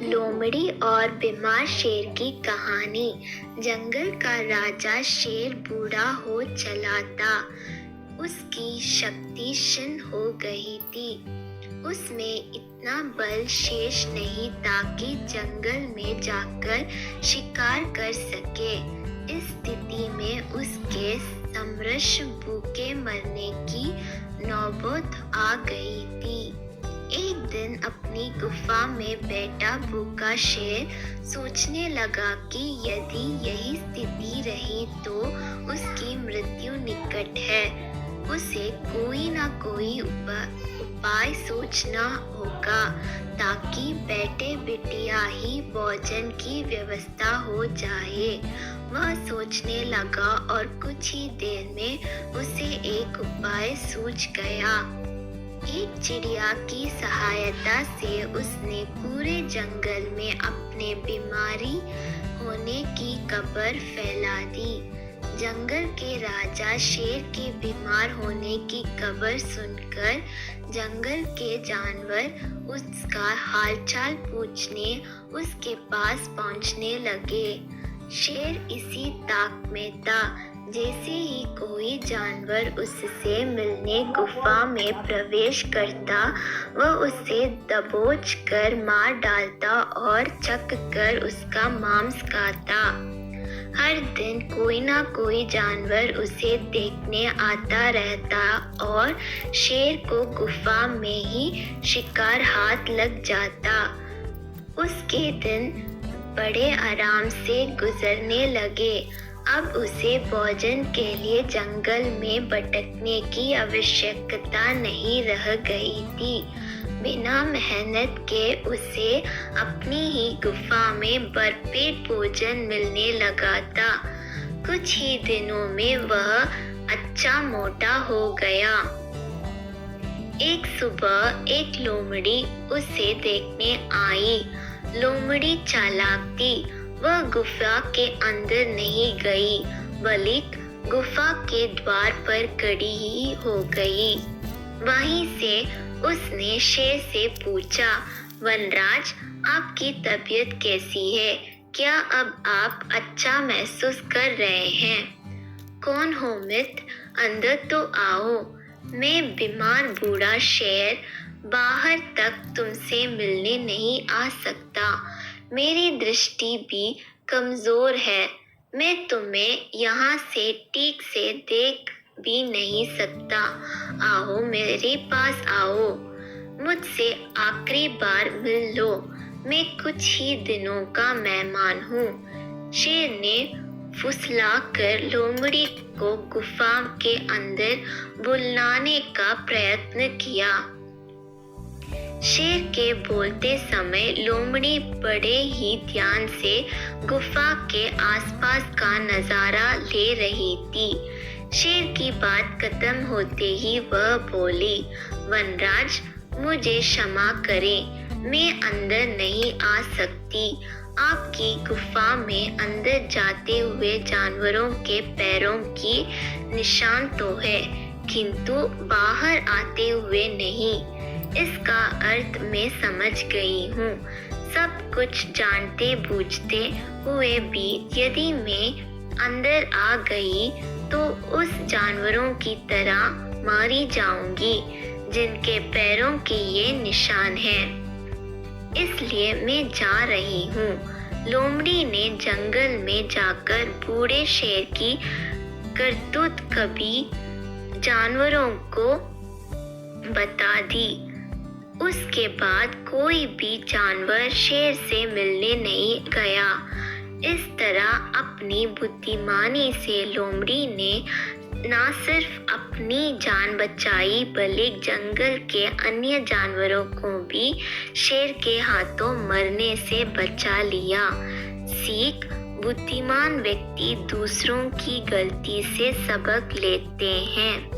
लोमड़ी और बीमार शेर की कहानी। जंगल का राजा शेर बूढ़ा हो चला था। उसकी शक्ति क्षीण हो गई थी। उसमें इतना बल शेष नहीं था कि जंगल में जाकर शिकार कर सके। इस स्थिति में उसके समरस भूखे मरने की नौबत आ गई थी। एक दिन अपनी गुफा में बैठा भूखा शेर सोचने लगा कि यदि यही स्थिति रही तो उसकी मृत्यु निकट है। उसे कोई ना कोई उपाय सोचना होगा ताकि बैठे बिटिया ही भोजन की व्यवस्था हो जाए। वह सोचने लगा और कुछ ही देर में उसे एक उपाय सूझ गया। एक चिड़िया की सहायता से उसने पूरे जंगल में अपने बीमारी होने की खबर फैला दी। जंगल के राजा शेर के बीमार होने की खबर सुनकर जंगल के जानवर उसका हालचाल पूछने उसके पास पहुंचने लगे। शेर इसी ताक में था। जैसे ही कोई जानवर उससे मिलने गुफा में प्रवेश करता, वह उसे दबोच कर मार डालता और चख कर उसका मांस खाता। हर दिन कोई ना कोई जानवर उसे देखने आता रहता और शेर को गुफा में ही शिकार हाथ लग जाता। उसके दिन बड़े आराम से गुजरने लगे। अब उसे भोजन के लिए जंगल में भटकने की आवश्यकता नहीं रह गई थी। बिना मेहनत के उसे अपनी ही गुफा में भरपेट भोजन मिलने लगा था। कुछ ही दिनों में वह अच्छा मोटा हो गया। एक सुबह एक लोमड़ी उसे देखने आई। लोमड़ी चालाक थी। वह गुफा के अंदर नहीं गई, बल्कि गुफा के द्वार पर खड़ी ही हो गई। वहीं से उसने शेर से पूछा, वनराज, आपकी तबीयत कैसी है? क्या अब आप अच्छा महसूस कर रहे हैं? कौन हो मित्र, अंदर तो आओ। मैं बीमार बूढ़ा शेर बाहर तक तुमसे मिलने नहीं आ सकता। मेरी दृष्टि भी कमजोर है। मैं तुम्हें यहाँ से ठीक से देख भी नहीं सकता। आओ मेरे पास आओ, मुझसे आखिरी बार मिल लो। मैं कुछ ही दिनों का मेहमान हूँ। शेर ने फुसलाकर लोमड़ी को गुफा के अंदर बुलाने का प्रयत्न किया। शेर के बोलते समय लोमड़ी बड़े ही ध्यान से गुफा के आसपास का नजारा ले रही थी। शेर की बात खत्म होते ही वह बोली, वनराज, मुझे क्षमा करें, मैं अंदर नहीं आ सकती। आपकी गुफा में अंदर जाते हुए जानवरों के पैरों की निशान तो है, किंतु बाहर आते हुए नहीं। इसका अर्थ मैं समझ गई हूँ। सब कुछ जानते बूझते हुए भी यदि मैं अंदर आ गई तो उस जानवरों की तरह मारी जाऊंगी जिनके पैरों के ये निशान हैं। इसलिए मैं जा रही हूँ। लोमड़ी ने जंगल में जाकर बूढ़े शेर की करतूत कभी जानवरों को बता दी। उसके बाद कोई भी जानवर शेर से मिलने नहीं गया। इस तरह अपनी बुद्धिमानी से लोमड़ी ने न सिर्फ अपनी जान बचाई बल्कि जंगल के अन्य जानवरों को भी शेर के हाथों मरने से बचा लिया। सीख: बुद्धिमान व्यक्ति दूसरों की गलती से सबक लेते हैं।